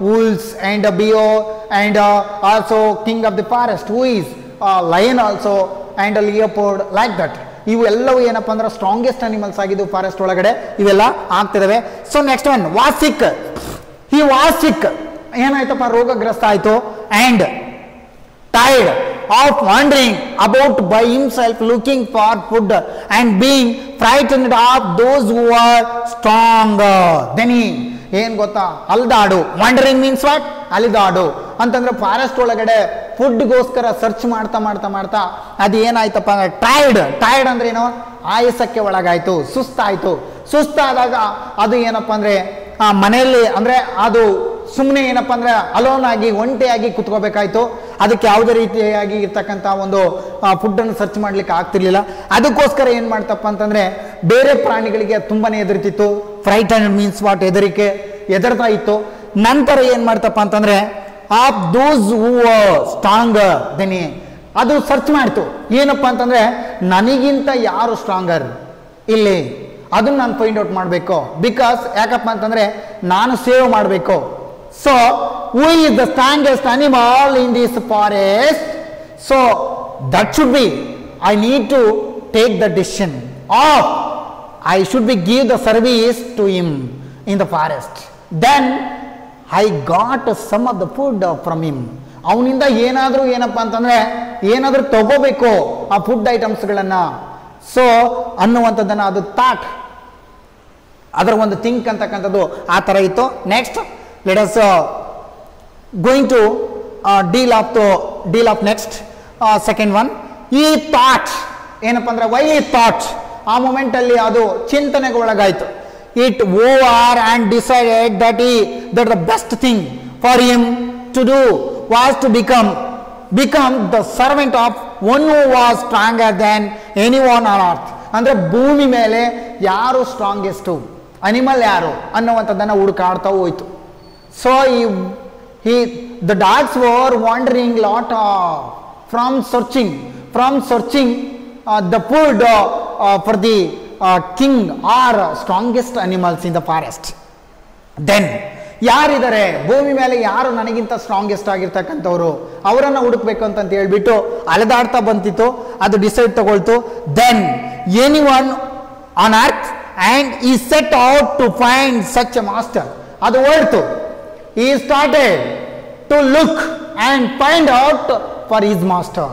A: wolves and bear and also king of the forest who is lion also and leopard, like that. ಇವೆಲ್ಲವೂ ಏನಪ್ಪ ಅಂದ್ರೆ strongest animals ಆಗಿದ್ದು forest ಒಳಗಡೆ ಇವೆಲ್ಲ ಆಗ್ತಿದಾವೆ. So next one was sick. He was sick, ಏನಾಯ್ತಪ್ಪ, ರೋಗಗ್ರಸ್ತ ಆಯ್ತು. And tired of wandering about by himself looking for food and being frightened of those who are stronger than he. ಏನ್ ಗೊತ್ತಾ, ಅಲ್ದಾಡು. Wandering means what, ಅಲಿದಾಡು ಅಂತಂದ್ರೆ forest ಒಳಗಡೆ ಫುಡ್ಗೋಸ್ಕರ search ಮಾಡ್ತಾ ಅದು ಏನಾಯ್ತಪ್ಪ ಅಂದ್ರೆ ಟೈರ್ಡ್ ಅಂದ್ರೆ ಏನೋ, ಆಯಾಸಕ್ಕೆ ಒಳಗಾಯ್ತು, ಸುಸ್ತಾದಾಗ ಅದು ಏನಪ್ಪ ಅಂದ್ರೆ ಮನೆಯಲ್ಲಿ ಅಂದ್ರೆ ಅದು ಸುಮ್ಮನೆ ಏನಪ್ಪ ಅಂದ್ರೆ ಅಲೋನ್ ಆಗಿ ಒಂಟಿಯಾಗಿ ಕುತ್ಕೋಬೇಕಾಯ್ತು. ಅದಕ್ಕೆ ಯಾವುದೇ ರೀತಿಯಾಗಿ ಇರ್ತಕ್ಕಂಥ ಒಂದು ಫುಡ್ಡನ್ನು ಸರ್ಚ್ ಮಾಡ್ಲಿಕ್ಕೆ ಆಗ್ತಿರ್ಲಿಲ್ಲ. ಅದಕ್ಕೋಸ್ಕರ ಏನು ಮಾಡ್ತಪ್ಪ ಅಂತಂದ್ರೆ ಬೇರೆ ಪ್ರಾಣಿಗಳಿಗೆ ತುಂಬಾನೇ ಹೆದರ್ತಿತ್ತು. ಫ್ರೈಟನ್ಡ್ ಮೀನ್ಸ್ ವಾಟ್, ಹೆದರ್ತಾ ಇತ್ತು. ನಂತರ ಏನು ಮಾಡ್ತಪ್ಪ ಅಂತಂದ್ರೆ of those who stronger then, ಅದು ಸರ್ಚ್ ಮಾಡ್ತು. ಏನಪ್ಪ ಅಂತಂದ್ರೆ ನನಗಿಂತ ಯಾರು ಸ್ಟ್ರಾಂಗರ್ ಇಲ್ಲಿ, ಅದನ್ನ ನಾನು ಫೈಂಡ್ ಔಟ್ ಮಾಡಬೇಕು. ಬಿಕಾಸ್ ಯಾಕಪ್ಪ ಅಂತಂದ್ರೆ ನಾನು ಸೇವ್ ಮಾಡಬೇಕು. So who is the strongest animal in this forest? So that should be, I need to take the decision of I should be give the service to him in the forest. Then I got some of the food from him. ಅವನಿಂದ ಏನಾದರೂ ಏನಪ್ಪ ಅಂತಂದರೆ ಏನಾದರೂ ತಗೋಬೇಕು ಆ food ಐಟಮ್ಸ್ಗಳನ್ನು, so ಅನ್ನುವಂಥದ್ದನ್ನು ಅದು thought, ಅದರ ಒಂದು ಥಿಂಕ್ ಅಂತಕ್ಕಂಥದ್ದು ಆ ಥರ ಇತ್ತು. Next let us going to deal of next second one. He thought ಏನಪ್ಪ ಅಂದರೆ ವೈ ಈ ಥಾಟ್, ಆ ಮೂಮೆಂಟಲ್ಲಿ ಅದು ಚಿಂತನೆಗೆ ಒಳಗಾಯಿತು. It over and decided that the best thing for him to do was to become the servant of one who was stronger than anyone on earth. ಅಂದರೆ ಭೂಮಿ ಮೇಲೆ ಯಾರು ಸ್ಟ್ರಾಂಗೆಸ್ಟು, ಅನಿಮಲ್ ಯಾರು ಅನ್ನುವಂಥದ್ದನ್ನು ಹುಡುಕಾಡ್ತಾ ಹೋಯಿತು. So the dogs were wandering lot from searching the food for the king or strongest animals in the forest. Then ಯಾರಿದ್ದಾರೆ ಭೂಮಿ ಮೇಲೆ, ಯಾರು ನನಗಿಂತ ಸ್ಟ್ರಾಂಗೆಸ್ಟ್ ಆಗಿರ್ತಕ್ಕಂಥವ್ರು, ಅವರನ್ನು ಹುಡುಕ್ಬೇಕು ಅಂತ ಹೇಳ್ಬಿಟ್ಟು ಅಲೆದಾಡ್ತಾ ಬಂತಿತ್ತು. ಅದು ಡಿಸೈಡ್ ತಗೊಳ್ತು. Then any one on earth and he set out to find such a master. ಅದು ಹೊರತು he started to look and find out for his master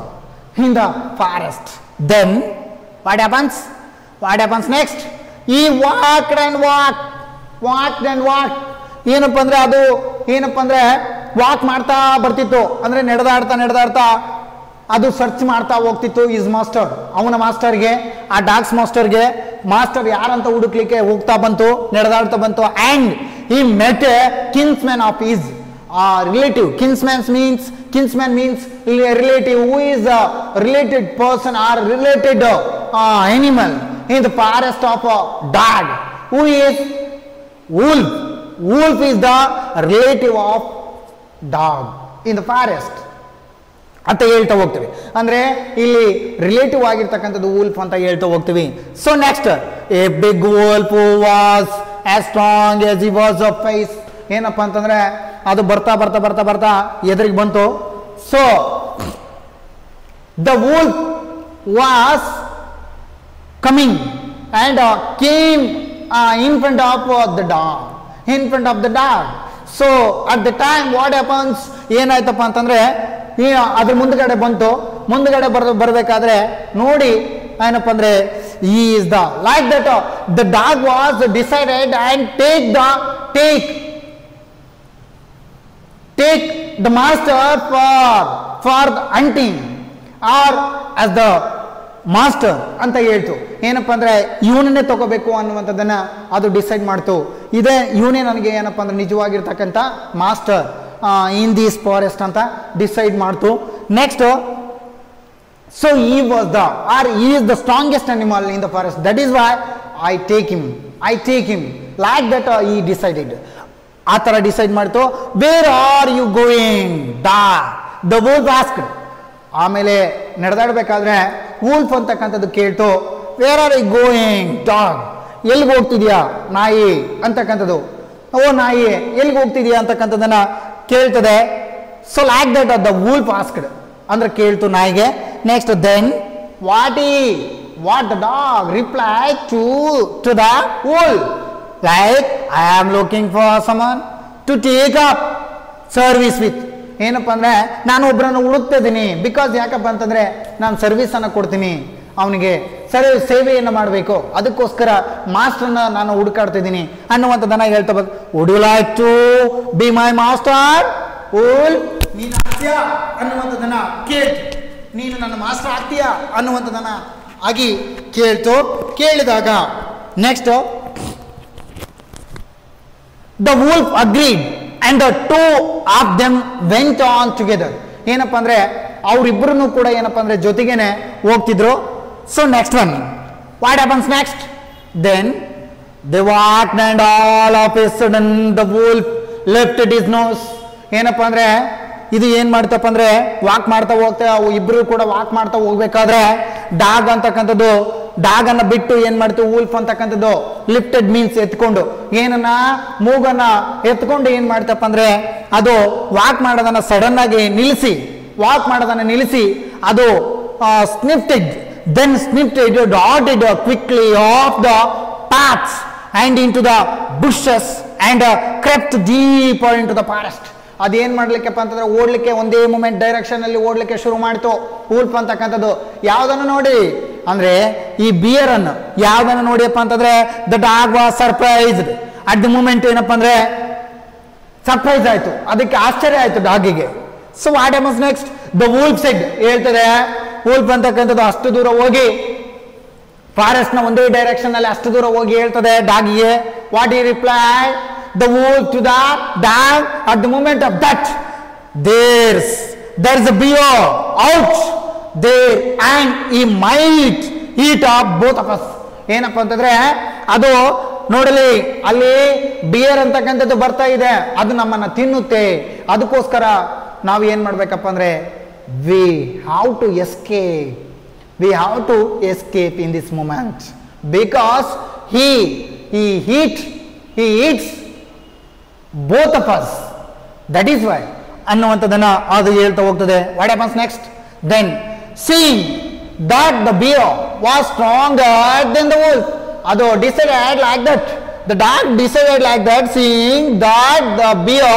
A: in the forest. Then what happens next? He walked and walk ಏನಪ್ಪ ಅಂದರೆ ಅದು ಏನಪ್ಪ ಅಂದರೆ walk ಮಾಡ್ತಾ ಬರ್ತಿತ್ತು, ಅಂದರೆ ನಡೆದಾಡ್ತಾ ಅದು ಸರ್ಚ್ ಮಾಡ್ತಾ ಹೋಗ್ತಿತ್ತು ಈಸ್ ಮಾಸ್ಟರ್, ಅವನ ಮಾಸ್ಟರ್ಗೆ, ಆ ಡಾಗ್ಸ್ ಮಾಸ್ಟರ್ಗೆ. ಮಾಸ್ಟರ್ ಯಾರಂತ ಹುಡುಕ್ಲಿಕ್ಕೆ ಹೋಗ್ತಾ ಬಂತು, ನಡೆದಾಡ್ತಾ ಬಂತು. And he met a kinsman of his relative. Kinsman means relative, who is a related person or related animal in the forest of dog. Who is wolf. Wolf is the relative of dog in the forest ಅಂತ ಹೇಳ್ತಾ ಹೋಗ್ತೀವಿ. ಅಂದರೆ ಇಲ್ಲಿ relative ಆಗಿರ್ತಕ್ಕಂಥದ್ದು wolf ಅಂತ ಹೇಳ್ತಾ ಹೋಗ್ತೀವಿ. So next, a big wolf was as strong as he was a face. ಏನಪ್ಪ ಅಂತಂದರೆ ಅದು ಬರ್ತಾ ಎದುರಿಗೆ ಬಂತು. So the wolf was coming and came in front of the dog. So at the time what happens, ಏನಾಯ್ತಪ್ಪ ಅಂತಂದ್ರೆ ಅದ್ರ ಮುಂದ್ಗಡೆ ಬಂತು. ಮುಂದ್ಗಡೆ ಬರಬೇಕಾದ್ರೆ ನೋಡಿ ಏನಪ್ಪ ಅಂದ್ರೆ he is the like that the dog was decided and take the master for the hunting or as the master ಅಂತ ಹೇಳ್ತು. ಏನಪ್ಪ ಅಂದರೆ ಇವನನ್ನೇ ತಗೋಬೇಕು ಅನ್ನುವಂಥದ್ದನ್ನ ಅದು ಡಿಸೈಡ್ ಮಾಡ್ತು. ಇವನೇ ನನಗೆ ಏನಪ್ಪ ಅಂದ್ರೆ ನಿಜವಾಗಿರ್ತಕ್ಕಂಥ ಮಾಸ್ಟರ್ ಇನ್ ದಿಸ್ ಫಾರೆಸ್ಟ್ ಅಂತ ಡಿಸೈಡ್ ಮಾಡ್ತು. Next, so he is the strongest animal in the forest. That is why I take him like that he decided. ಆ ಥರ ಡಿಸೈಡ್ ಮಾಡ್ತು. Where are you going? The wolf asked. ಆಮೇಲೆ ನಡೆದಾಡಬೇಕಾದ್ರೆ wolf ಅಂತಕ್ಕಂಥದ್ದು ಕೇಳ್ತು, where are I going dog, ಎಲ್ಲಿಗೆ ಹೋಗ್ತಿದ್ಯಾ ನಾಯಿ ಅಂತಕ್ಕಂಥದ್ದು. ಓ ನಾಯಿ ಎಲ್ಲಿಗೆ ಹೋಗ್ತಿದ್ಯಾ ಅಂತಕ್ಕಂಥದ್ದನ್ನ ಕೇಳ್ತದೆ. So like that the wolf asked ಅಂದ್ರೆ ಕೇಳ್ತು ನಾಯಿಗೆ. Next, then what the dog reply to the wolf, like I am looking for someone to take up service with. ಏನಪ್ಪ ಅಂದರೆ ನಾನು ಒಬ್ಬರನ್ನು ಹುಡುಕ್ತಾ ಇದ್ದೀನಿ, ಬಿಕಾಸ್ ಯಾಕಪ್ಪ ಅಂತಂದರೆ ನಾನು ಸರ್ವಿಸನ್ನು ಕೊಡ್ತೀನಿ, ಅವನಿಗೆ ಸೇವೆಯನ್ನು ಮಾಡಬೇಕು, ಅದಕ್ಕೋಸ್ಕರ ಮಾಸ್ಟರ್ನ ನಾನು ಹುಡುಕಾಡ್ತಾ ಇದ್ದೀನಿ ಅನ್ನುವಂಥದ್ದನ್ನು ಹೇಳ್ತಾ ಬಂದು, would you like to be my master wolf, ನೀನು ಆಗ್ತೀಯಾ ಅನ್ನುವಂಥದ್ದನ್ನು ಕೇಳ್ತು. ನೀನು ನನ್ನ ಮಾಸ್ಟರ್ ಆಗ್ತೀಯಾ ಅನ್ನುವಂಥದ್ದನ್ನು ಆಗಿ ಕೇಳ್ತು. ಕೇಳಿದಾಗ next, the wolf agreed and the two of them went on together. ಏನಪ್ಪ ಅಂದರೆ ಅವರಿಬ್ಬರೂ ಕೂಡ ಏನಪ್ಪ ಅಂದರೆ ಜೊತೆಗೇನೆ ಹೋಗ್ತಿದ್ರು. So next one, what happens next? Then they walked and all of a sudden the wolf lifted his nose. ಏನಪ್ಪ ಅಂದರೆ ಇದು ಏನು ಮಾಡ್ತಪ್ಪ ಅಂದರೆ ವಾಕ್ ಮಾಡ್ತಾ ಹೋಗ್ತಾ ಇಬ್ಬರು ಕೂಡ ವಾಕ್ ಮಾಡ್ತಾ ಹೋಗ್ಬೇಕಾದ್ರೆ ಡಾಗ್ ಅಂತಕ್ಕಂಥದ್ದು ಡಾಗನ್ನು ಬಿಟ್ಟು ಏನು ಮಾಡ್ತು, wolf ಅಂತಕ್ಕಂಥದ್ದು ಲಿಫ್ಟೆಡ್ ಮೀನ್ಸ್ ಎತ್ಕೊಂಡು, ಏನನ್ನ ಮೂಗನ್ನ ಎತ್ಕೊಂಡು ಏನು ಮಾಡ್ತಪ್ಪ ಅಂದರೆ ಅದು ವಾಕ್ ಮಾಡೋದನ್ನು ಸಡನ್ ಆಗಿ ನಿಲ್ಲಿಸಿ ಅದು sniffed it. Then sniffed it, darted quickly off the paths and into the bushes and crept deeper into the forest. ಅದೇನು ಮಾಡ್ಲಿಕ್ಕೆಪ್ಪ ಅಂತಂದ್ರೆ ಓಡ್ಲಿಕ್ಕೆ ಒಂದೇ ಮೂಮೆಂಟ್ ಡೈರೆಕ್ಷನ್ ಅಲ್ಲಿ ಓಡ್ಲಿಕ್ಕೆ ಶುರು ಮಾಡ್ತು ಊಲ್ಫ್ ಅಂತಕ್ಕಂಥದ್ದು. ಯಾವುದನ್ನು ನೋಡಿ ಅಂದ್ರೆ ಈ ಬಿಯರ್ ಅನ್ನು ಯಾವುದನ್ನು ನೋಡಿಯಪ್ಪ ಅಂತಂದ್ರೆ the dog was surprised at the moment. ಏನಪ್ಪ ಅಂದ್ರೆ ಸರ್ಪ್ರೈಸ್ ಆಯ್ತು, ಅದಕ್ಕೆ ಆಶ್ಚರ್ಯ ಆಯ್ತು ಡಾಗಿಗೆ. So what happens next? The wolf said ಹೇಳ್ತದೆ, ವೂಲ್ಫ್ ಅಂತಕ್ಕಂಥದ್ದು ಅಷ್ಟು ದೂರ ಹೋಗಿ ಫಾರೆಸ್ಟ್ ನ ಒಂದೇ ಡೈರೆಕ್ಷನ್ ಅಲ್ಲಿ ಅಷ್ಟು ದೂರ ಹೋಗಿ ಹೇಳ್ತದೆ ಡಾಗಿಗೆ. ವಾಟ್ ಈ reply? The wolf to the dog, at the moment of that there's a bear out there and he might eat up both of us. ಏನಪ್ಪ ಅಂತಂದ್ರೆ ಅದು ನೋಡಲಿ ಅಲ್ಲಿ ಬಿಯರ್ ಅಂತಕ್ಕಂಥದ್ದು ಬರ್ತಾ ಇದೆ, ಅದು ನಮ್ಮನ್ನ ತಿನ್ನುತ್ತೆ. ಅದಕ್ಕೋಸ್ಕರ ನಾವು ಏನ್ ಮಾಡ್ಬೇಕಪ್ಪ ಅಂದ್ರೆ we have to escape in this moment because he eats both of us, that is why ಅನ್ನುವಂಥದ್ದನ್ನ ಅದು ಹೇಳ್ತಾ ಹೋಗ್ತದೆ. What happens next? Then seeing that the bear was stronger then the wolf, ಅದು decided like that, the dog decided like that, seeing that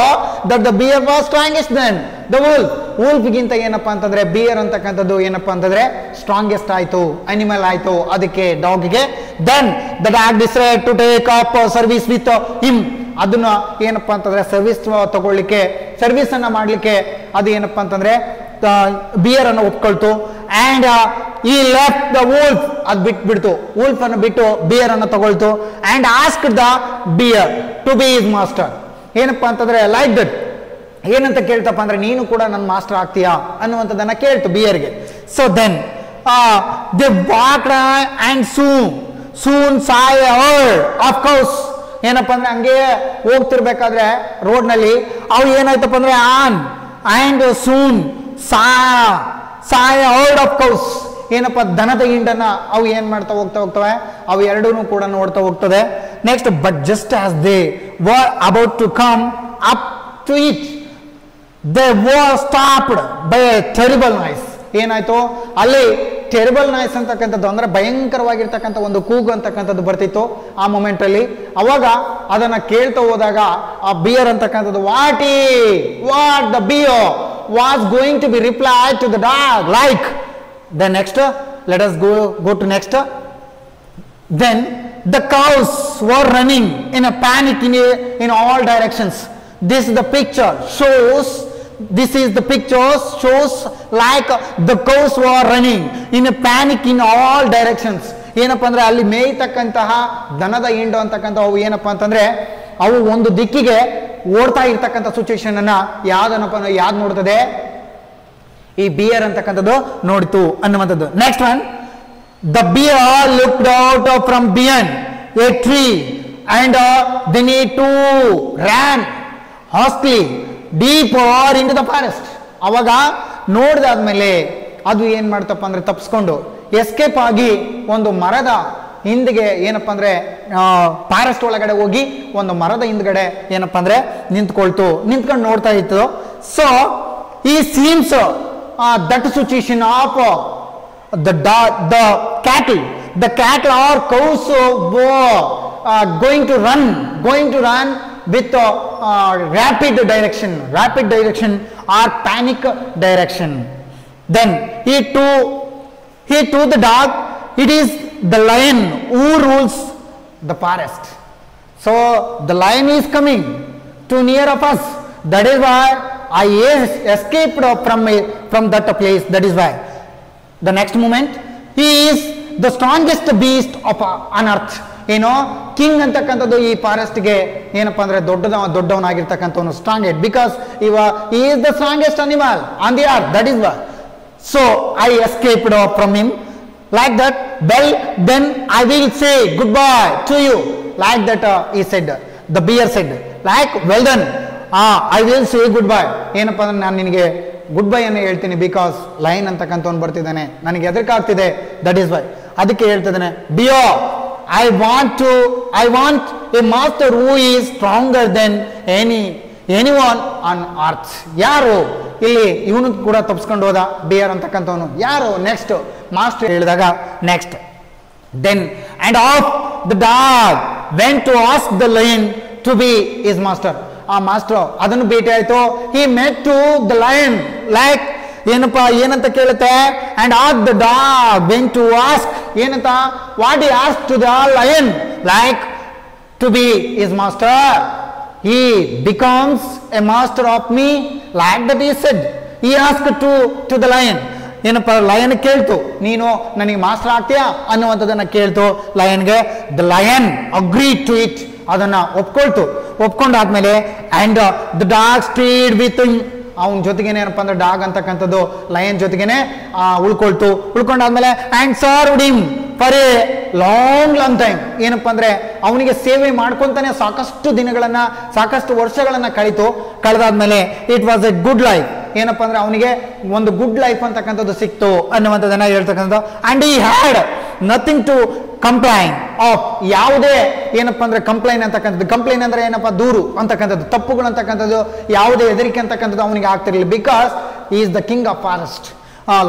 A: the bear was strongest then the wolf. wolfಗಿಂತ ಏನಪ್ಪಾ ಅಂತಂದ್ರೆ beer ಅಂತಕ್ಕಂಥದ್ದು ಏನಪ್ಪಾ ಅಂತಂದ್ರೆ strongest ಆಯ್ತು, animal ಆಯ್ತು ಅದಕ್ಕೆ ಡಾಗ್ಗೆ. Then the dog decided to take up service with him, ಅದನ್ನ ಏನಪ್ಪಾ ಅಂತಂದ್ರೆ ಸರ್ವಿಸ್ ಅನ್ನ ಮಾಡ್ಲಿಕ್ಕೆ ಅದು ಏನಪ್ಪಾ ಅಂತಂದ್ರೆ ಬಿಯರ್ ಅನ್ನು ಒಪ್ಕೊಳ್ತು. And he left the wolf, ಅದು ಬಿಟ್ಬಿಡ್ತು, wolf ಅನ್ನು ಬಿಟ್ಟು ಬಿಯರ್ ಅನ್ನು ತಗೊಳ್ತು. And asked the bear to be his master. ಏನಪ್ಪಾ ಅಂತಂದ್ರೆ ಲೈಕ್ ದಟ್, ಏನಂತ ಕೇಳ್ತಪ್ಪ ಅಂದ್ರೆ ನೀನು ಕೂಡ ನನ್ನ ಮಾಸ್ಟರ್ ಆಗ್ತೀಯಾ ಅನ್ನುವಂಥದ್ದನ್ನ ಕೇಳ್ತು ಬಿಯರ್ಗೆ. So then they walked and soon saw a herd of cows. ಏನಪ್ಪ ಅಂದ್ರೆ ಹಂಗೆ ಹೋಗ್ತಿರ್ಬೇಕಾದ್ರೆ ರೋಡ್ ನಲ್ಲಿ ಅವು ಏನಾಯ್ತಪ್ಪ ಅಂದ್ರೆ and soon saw a herd of cows, ಏನಪ್ಪ ದನದ ಹಿಂಡನ್ನ ಅವು ಏನ್ ಮಾಡ್ತಾ ಹೋಗ್ತವೆ, ಅವು ಎರಡೂ ಕೂಡ ನೋಡ್ತಾ ಹೋಗ್ತದೆ. Next but just as they were about to come up to it, they were stopped by a terrible noise. ಏನಾಯ್ತು ಅಲ್ಲಿ ಟೆರಿಬಲ್ ನಾಯ್ಸ್ ಅಂತಕ್ಕಂಥದ್ದು ಅಂದ್ರೆ ಭಯಂಕರವಾಗಿರ್ತಕ್ಕಂಥ ಒಂದು ಕೂಗು ಅಂತಕ್ಕಂಥದ್ದು ಬರ್ತಿತ್ತು ಆ ಮೊಮೆಂಟ್ ಅಲ್ಲಿ. ಅವಾಗ ಅದನ್ನ ಕೇಳ್ತಾ ಹೋದಾಗ ಆ ಬಿಯರ್ ಅಂತಕ್ಕಂಥದ್ದು what the bear was going to be reply to the dog like. Then next let us go to next. Then the cows were running in a panic in all directions. This is the picture shows like the cows were running in a panic in all directions. ಏನಪ್ಪ ಅಂದ್ರೆ ಅಲ್ಲಿ ಮೇಯ್ತಕ್ಕಂತಹ ದನದ ಹಿಂಡು ಅಂತಕ್ಕಂಥ ಅವು ಏನಪ್ಪ ಅಂತಂದ್ರೆ ಅವು ಒಂದು ದಿಕ್ಕಿಗೆ ಓಡ್ತಾ ಇರ್ತಕ್ಕಂಥ ಸಿಚುವೇಶನ್ ಅನ್ನ ಯಾವ್ದು ನೋಡ್ತದೆ? ಈ ಬಿಯರ್ ಅಂತಕ್ಕಂಥದ್ದು ನೋಡ್ತು ಅನ್ನುವಂಥದ್ದು. Next one, the bear looked out from beyond a tree and then he too ran hastily deeper into the forest. ಅವಾಗ ನೋಡಿದಾದ್ಮೇಲೆ ಅದು ಏನ್ ಮಾಡ್ತಪ್ಪ ಅಂದ್ರೆ ತಪ್ಪಿಸ್ಕೊಂಡು ಎಸ್ಕೇಪ್ ಆಗಿ ಒಂದು ಮರದ ಹಿಂದಿಗೆ ಏನಪ್ಪಾ ಅಂದ್ರೆ ಫಾರೆಸ್ಟ್ ಒಳಗಡೆ ಹೋಗಿ ಒಂದು ಮರದ ಹಿಂದ್ಗಡೆ ಏನಪ್ಪಾ ಅಂದ್ರೆ ನಿಂತ್ಕೊಂಡು ನೋಡ್ತಾ ಇತ್ತು. ಸೊ ಈ scenes that situation of the cattle or cows were going to run with rapid direction or panic direction. Then he told the dog, it is the lion who rules the forest. So the lion is coming too near of us, that is why I escaped from that place. That is why the next moment he is the strongest beast on earth. ಏನೋ king ಅಂತಕ್ಕಂಥದ್ದು ಈ ಫಾರೆಸ್ಟ್ಗೆ ಏನಪ್ಪಾ ಅಂದ್ರೆ ದೊಡ್ಡವನಾಗಿರ್ತಕ್ಕಂಥವನು strongest, because he is the strongest animal on the earth. That is why. So I escaped from him like that. Well, then I will say goodbye to you like that. He said, the bear said, like, well then I will say goodbye. ಏನಪ್ಪಾ ಅಂದ್ರೆ ನಾನು ನಿನಗೆ good bye ಅನ್ನು ಹೇಳ್ತೀನಿ, because line ಅಂತಕ್ಕಂಥವ್ನು ಬರ್ತಿದ್ದಾನೆ, ನನಗೆ ಹೆದರಿಕಾಗ್ತಿದೆ. That is Y. ಅದಕ್ಕೆ ಹೇಳ್ತಿದ್ದಾನೆ, ಬಿಯೋ I want a master who is stronger than anyone on earth. ಯಾರು? ಇಲ್ಲಿ ಇವನು ಕೂಡ ತಪ್ಪಿಸ್ಕೊಂಡು ಹೋದ ಬಿಯರ್ ಅಂತಕ್ಕಂಥವನು. ಯಾರು ನೆಕ್ಸ್ಟ್ ಮಾಸ್ಟರ್ ಹೇಳಿದಾಗ next then and off the dog went to ask the lion to be his master. ಆ ಮಾಸ್ಟರ್ ಅದನ್ನು ಭೇಟಿ ಆಯ್ತು. He met to the lion like ಏನಪ್ಪಾ ಏನಂತ ಕೇಳುತ್ತೆ and ask the dog went to ask ಏನಂತ what he ask to the lion like to be his master. He becomes a master of me like that he said. He asked to the lion. ಏನಪ್ಪ lion ಕೇಳ್ತು ನೀನು ನನಗೆ master ಆಗ್ತೀಯಾ ಅನ್ನುವಂಥದ್ದನ್ನು ಕೇಳ್ತು ಲಯನ್ಗೆ. The lion agree to it, ಅದನ್ನ ಒಪ್ಕೊಂಡಾದ್ಮೇಲೆ and the dog stayed with ಅವನ ಜೊತೆಗೇನೆ ಏನಪ್ಪ ಅಂದ್ರೆ ಡಾಗ್ ಅಂತಕ್ಕಂಥದ್ದು ಲಯನ್ ಜೊತೆಗೇನೆ ಉಳ್ಕೊಂಡಾದ್ಮೇಲೆ and served him for a long time. ಏನಪ್ಪ ಅಂದ್ರೆ ಅವನಿಗೆ ಸೇವೆ ಮಾಡ್ಕೊಂತಾನೆ ಸಾಕಷ್ಟು ವರ್ಷಗಳನ್ನ ಕಳೆದಾದ್ಮೇಲೆ it was a good life. ಏನಪ್ಪ ಅಂದ್ರೆ ಅವನಿಗೆ ಒಂದು ಗುಡ್ ಲೈಫ್ ಅಂತಕ್ಕಂಥದ್ದು ಸಿಕ್ತು ಅನ್ನುವಂಥದ್ದನ್ನ ಹೇಳ್ತಕ್ಕಂಥದ್ದು. And he had nothing to complain of, ಯಾವುದೇ ಏನಪ್ಪ ಅಂದ್ರೆ ಕಂಪ್ಲೈನ್ ಅಂದ್ರೆ ಏನಪ್ಪ ದೂರು ಅಂತಕ್ಕಂಥದ್ದು, ತಪ್ಪುಗಳು ಅಂತಕ್ಕಂಥದ್ದು, ಯಾವುದೇ ಹೆದರಿಕೆ ಅಂತಕ್ಕಂಥದ್ದು ಅವನಿಗೆ ಆಗ್ತಿರಲಿಲ್ಲ. Because he is the king of forest.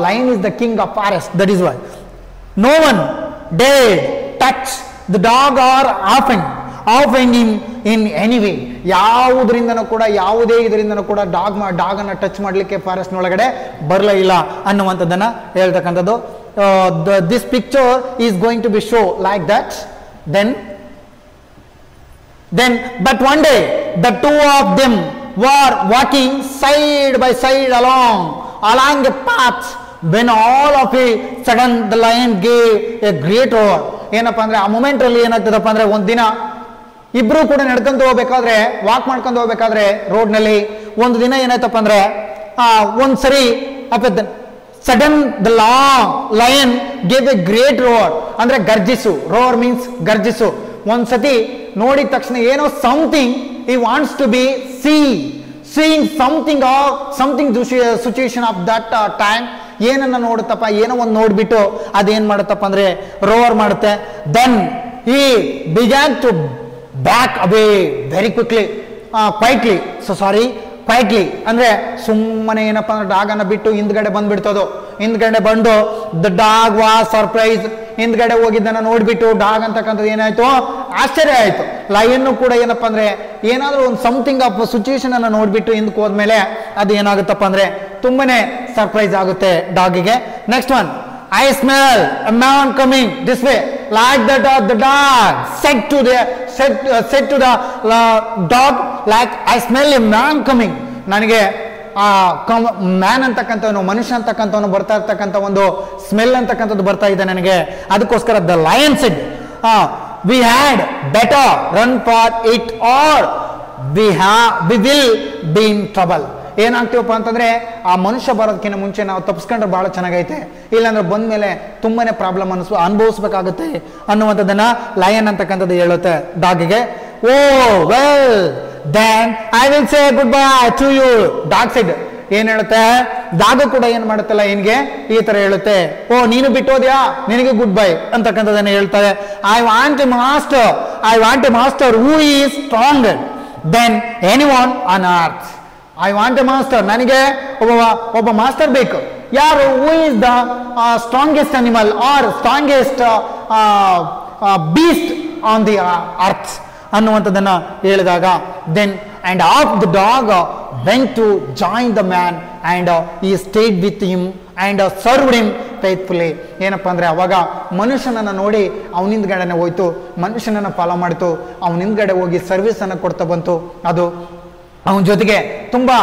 A: Lion is the king of forest. That is why no one dared touch the dog or offend him in any way. ಯಾವುದರಿಂದನೂ ಕೂಡ ಡಾಗ್ ಅನ್ನ ಟಚ್ ಮಾಡಲಿಕ್ಕೆ ಫಾರೆಸ್ಟ್ ಒಳಗಡೆ ಬರಲೇ ಇಲ್ಲ ಅನ್ನುವಂಥದ್ದನ್ನ ಹೇಳ್ತಕ್ಕಂಥದ್ದು. This picture is going to be show like that. Then but one day the two of them were walking side by side along a path when all of a sudden the lion gave a great roar. ಏನಪ್ಪಾ ಅಂದ್ರೆ ಆ moment ಅಲ್ಲಿ ಏನಾಗ್ತದಪ್ಪ ಅಂದ್ರೆ ಒಂದ್ ದಿನ ಇಬ್ರು ಕೂಡ walk ಮಾಡ್ಕೊಂಡು ಹೋಗ್ಬೇಕಾದ್ರೆ ರೋಡ್ ನಲ್ಲಿ ಒಂದು ದಿನ ಏನಾಯ್ತಪ್ಪ ಅಂದ್ರೆ ಒಂದ್ ಸರಿ sudden the lion gave a great roar ಅಂದ್ರೆ ಗರ್ಜಿಸು. ರೋರ್ ಮೀನ್ಸ್ ಗರ್ಜಿಸು. ಒಂದ್ಸತಿ ನೋಡಿದ ತಕ್ಷಣ ಏನೋ something he wants to be seeing something situation of that time. ಏನನ್ನ ನೋಡುತ್ತಪ್ಪ, ಏನೋ ಒಂದು ನೋಡ್ಬಿಟ್ಟು ಅದೇನ್ ಮಾಡುತ್ತಪ್ಪ ಅಂದ್ರೆ ರೋರ್ ಮಾಡುತ್ತೆ. Then he began to back away very quickly, quietly ಅಂದ್ರೆ ಸುಮ್ಮನೆ ಏನಪ್ಪಾ ಅಂದ್ರೆ ಡಾಗ್ ಅನ್ನ ಬಿಟ್ಟು ಹಿಂದ್ಗಡೆ ಬಂದು ದ ಡಾಗ್ ವಾಸ್ ಸರ್ಪ್ರೈಸ್. ಹಿಂದ್ಗಡೆ ಹೋಗಿದ್ದನ್ನ ನೋಡ್ಬಿಟ್ಟು ಡಾಗ್ ಅಂತಕ್ಕಂಥದ್ದು ಏನಾಯ್ತು, ಆಶ್ಚರ್ಯ ಆಯ್ತು. ಲಯನ್ ಕೂಡ ಏನಪ್ಪಾ ಅಂದ್ರೆ ಏನಾದ್ರೂ ಒಂದು ಸಮಥಿಂಗ್ ಆಫ್ ಸಿಚುಯೇಷನ್ ಅನ್ನ ನೋಡ್ಬಿಟ್ಟು ಹಿಂದಕ್ಕೆ ಹೋದ್ಮೇಲೆ ಅದು ಏನಾಗುತ್ತಪ್ಪ ಅಂದ್ರೆ ತುಂಬಾನೇ ಸರ್ಪ್ರೈಸ್ ಆಗುತ್ತೆ ಡಾಗಿಗೆ. Next one, I smell a man coming this way. Like that, the dog said to the dog, like I smell a man coming. ನನಗೆ ಮ್ಯಾನ್ ಅಂತಕ್ಕಂಥವನು, ಮನುಷ್ಯ ಅಂತಕ್ಕಂಥವನು ಬರ್ತಾ ಇರ್ತಕ್ಕಂಥ ಒಂದು ಸ್ಮೆಲ್ ಅಂತಕ್ಕಂಥದ್ದು ಬರ್ತಾ ಇದೆ ನನಗೆ. ಅದಕ್ಕೋಸ್ಕರ the lion shed, we had better run for it or we will be in trouble. ಏನಾಗ್ತೀವಪ್ಪ ಅಂತಂದ್ರೆ ಆ ಮನುಷ್ಯ ಬರೋದಕ್ಕಿಂತ ಮುಂಚೆ ನಾವು ತಪ್ಪಿಸ್ಕೊಂಡ್ರೆ ಬಹಳ ಚೆನ್ನಾಗೈತೆ, ಇಲ್ಲಾಂದ್ರೆ ಬಂದ್ಮೇಲೆ ತುಂಬಾನೇ ಪ್ರಾಬ್ಲಮ್ ಅನುಭವಿಸ್ಬೇಕಾಗುತ್ತೆ ಅನ್ನುವಂಥದ್ದನ್ನ ಲಯನ್ ಅಂತಕ್ಕಂಥದ್ದು ಹೇಳುತ್ತೆ ಡಾಗಿಗೆ. Oh well then I will say goodbye to you. Dog said ಏನ್ ಹೇಳುತ್ತೆ, ಡಾಗ್ ಕೂಡ ಏನ್ ಮಾಡುತ್ತೆ ಲಯನ್ಗೆ ಈ ತರ ಹೇಳುತ್ತೆ, ಓ ನೀನು ಬಿಟ್ಟೋದ್ಯಾ, ನಿನಗೆ ಗುಡ್ ಬೈ ಅಂತಕ್ಕಂಥದ್ದನ್ನ ಹೇಳ್ತಾರೆ. I want a master who is stronger than anyone on earth. I want a master, ನನಗೆ ಒಬ್ಬ ಮಾಸ್ಟರ್ ಬೇಕು. ಯಾರು? Who is the strongest animal or strongest beast on the earth ಅನ್ನುವಂಥದ್ದನ್ನ ಹೇಳಿದಾಗ then and off the dog went to join the man and he stayed with him and served him faithfully. ಏನಪ್ಪ ಅಂದ್ರೆ ಅವಾಗ ಮನುಷ್ಯನನ್ನ ನೋಡಿ ಅವನಿಂದಗಡೆನೆ ಹೋಯ್ತು, ಮನುಷ್ಯನನ್ನ ಫಾಲೋ ಮಾಡ್ತು, ಅವನಿಂದಗಡೆ ಹೋಗಿ ಸರ್ವಿಸ್ ಅನ್ನ ಕೊಡ್ತಾ ಬಂತು. ಅದು ಅವನ ಜೊತೆಗೆ ತುಂಬಾ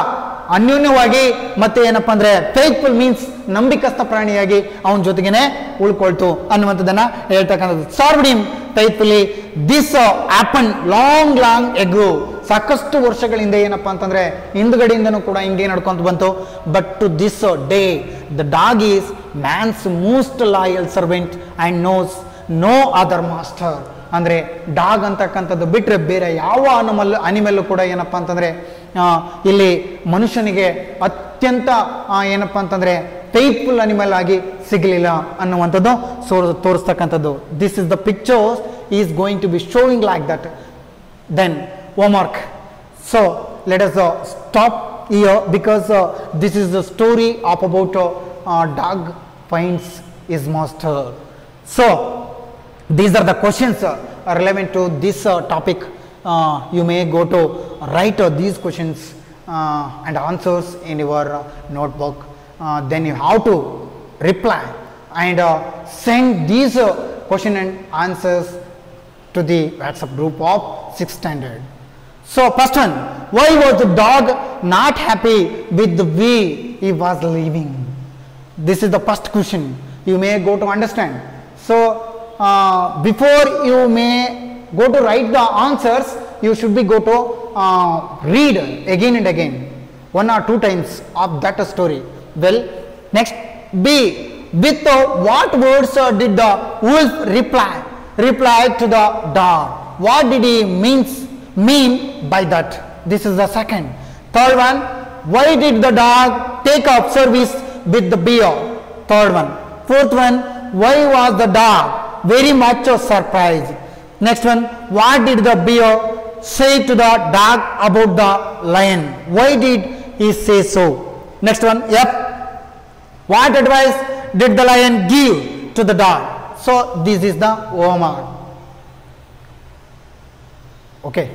A: ಅನ್ಯೋನ್ಯವಾಗಿ ಮತ್ತೆ ಏನಪ್ಪಾ ಅಂದ್ರೆ ಫೇತ್ಫುಲ್ ಮೀನ್ಸ್ ನಂಬಿಕಸ್ಥ ಪ್ರಾಣಿಯಾಗಿ ಅವನ ಜೊತೆಗೇನೆ ಉಳ್ಕೊಳ್ತು ಅನ್ನುವಂಥದ್ದನ್ನ ಹೇಳ್ತಕ್ಕಂಥದ್ದು. Served him faithfully. This happen long ago. ಸಾಕಷ್ಟು ವರ್ಷಗಳಿಂದ ಏನಪ್ಪಾ ಅಂತಂದ್ರೆ ಹಿಂದ್ಗಡೆಯಿಂದನೂ ಕೂಡ ಹಿಂಗೆ ನಡ್ಕೊಂತ ಬಂತು. But to this day the dog is man's most loyal servant and knows no other master. ಅಂದ್ರೆ ಡಾಗ್ ಅಂತಕ್ಕಂಥದ್ದು ಬಿಟ್ರೆ ಬೇರೆ ಯಾವ ಅನಿಮಲ್ಲು ಕೂಡ ಏನಪ್ಪಾ ಅಂತಂದ್ರೆ ಇಲ್ಲಿ ಮನುಷ್ಯನಿಗೆ ಅತ್ಯಂತ ಏನಪ್ಪಾ ಅಂತಂದ್ರೆ ಫೇತ್ಫುಲ್ ಅನಿಮಲ್ ಆಗಿ ಸಿಗಲಿಲ್ಲ ಅನ್ನುವಂಥದ್ದು ತೋರಿಸ್ತಕ್ಕಂಥದ್ದು. This is the pictures is going to be showing like that. Then homework. So let us stop here because this is the story of about dog finds his master. So these are the questions relevant to this topic. You may go to write these questions and answers in your notebook. Then you have to reply and send these question and answers to the WhatsApp group of 6th standard. So first one, why was the dog not happy with the way he was living? This is the first question you may go to understand. So before you may go to write the answers, you should be go to read again and again 1 or 2 times of that story. Well, next B, with what words did the wolf reply to the dog? What did he mean by that? This is the second. Third one, why did the dog take up service with the bear? Third one. Fourth one, why was the dog very much surprised? Next one, what did the bear say to the dog about the lion? Why did he say so? Next one, yep. What advice did the lion give to the dog? So this is the homework. Okay.